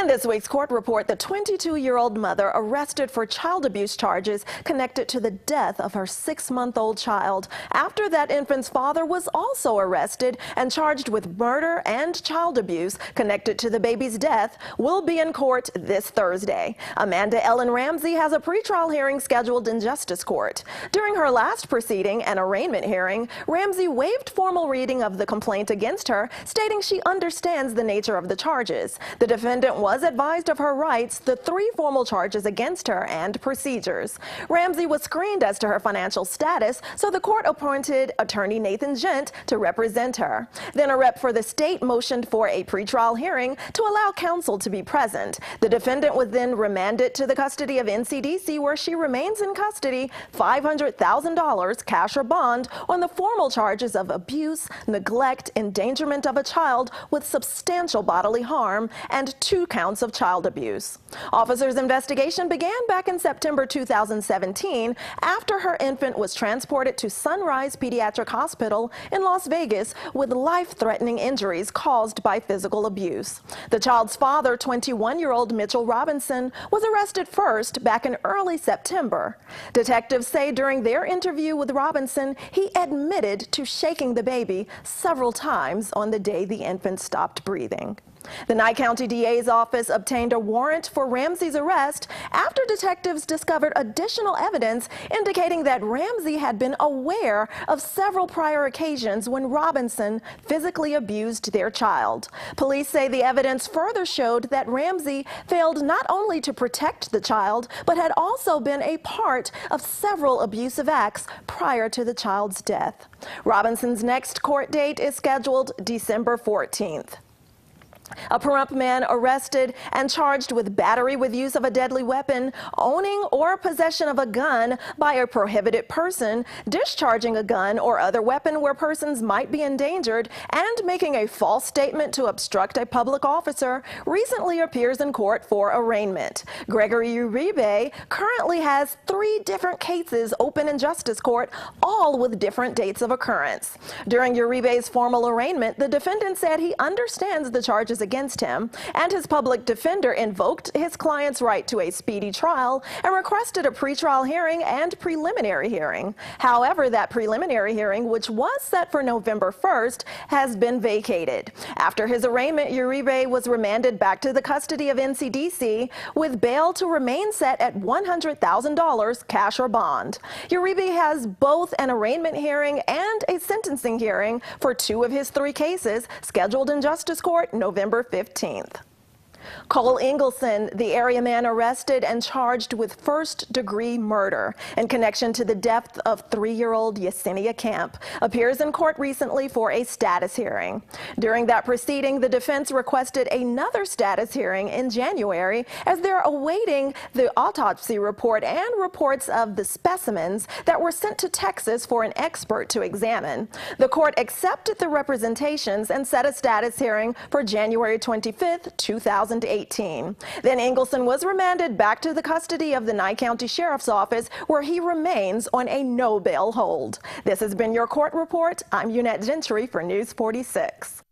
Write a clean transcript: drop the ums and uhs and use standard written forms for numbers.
In this week's court report, the 22-year-old mother arrested for child abuse charges connected to the death of her 6-month-old child. After that infant's father was also arrested and charged with murder and child abuse connected to the baby's death, will be in court this Thursday. Amanda Ellen Ramsey has a pretrial hearing scheduled in Justice Court. During her last proceeding, an arraignment hearing, Ramsey waived formal reading of the complaint against her, stating she understands the nature of the charges. The defendant was advised of her rights, the 3 formal charges against her, and procedures. Ramsey was screened as to her financial status, so the court appointed attorney Nathan Gent to represent her. Then a rep for the state motioned for a pretrial hearing to allow counsel to be present. The defendant was then remanded to the custody of NCDC, where she remains in custody, $500,000 cash or bond on the formal charges of abuse, neglect, endangerment of a child with substantial bodily harm, and 2 counts of child abuse. Officers' investigation began back in September 2017 after her infant was transported to Sunrise Pediatric Hospital in Las Vegas with life-threatening injuries caused by physical abuse. The child's father, 21-year-old Mitchell Robinson, was arrested first back in early September. Detectives say during their interview with Robinson, he admitted to shaking the baby several times on the day the infant stopped breathing. The Nye County DA's office obtained a warrant for Ramsey's arrest after detectives discovered additional evidence indicating that Ramsey had been aware of several prior occasions when Robinson physically abused their child. Police say the evidence further showed that Ramsey failed not only to protect the child, but had also been a part of several abusive acts prior to the child's death. Robinson's next court date is scheduled December 14th. A Pahrump man arrested and charged with battery with use of a deadly weapon, owning or possession of a gun by a prohibited person, discharging a gun or other weapon where persons might be endangered, and making a false statement to obstruct a public officer, recently appears in court for arraignment. Gregory Uribe currently has 3 different cases open in Justice Court, all with different dates of occurrence. During Uribe's formal arraignment, the defendant said he understands the charges against him, and his public defender invoked his client's right to a speedy trial and requested a pretrial hearing and preliminary hearing. However, that preliminary hearing, which was set for November 1st, has been vacated. After his arraignment, Uribe was remanded back to the custody of NCDC with bail to remain set at $100,000 cash or bond. Uribe has both an arraignment hearing and a sentencing hearing for 2 of his 3 cases scheduled in Justice Court November 15th. Coalinga Sin, the area man arrested and charged with first-degree murder in connection to the death of 3-year-old Yesenia Camp, appears in court recently for a status hearing. During that proceeding, the defense requested another status hearing in January as they're awaiting the autopsy report and reports of the specimens that were sent to Texas for an expert to examine. The court accepted the representations and set a status hearing for January 25th, 2018. Then Engelson was remanded back to the custody of the Nye County Sheriff's Office, where he remains on a no-bail hold. This has been your court report. I'm Eunette Gentry for News 46.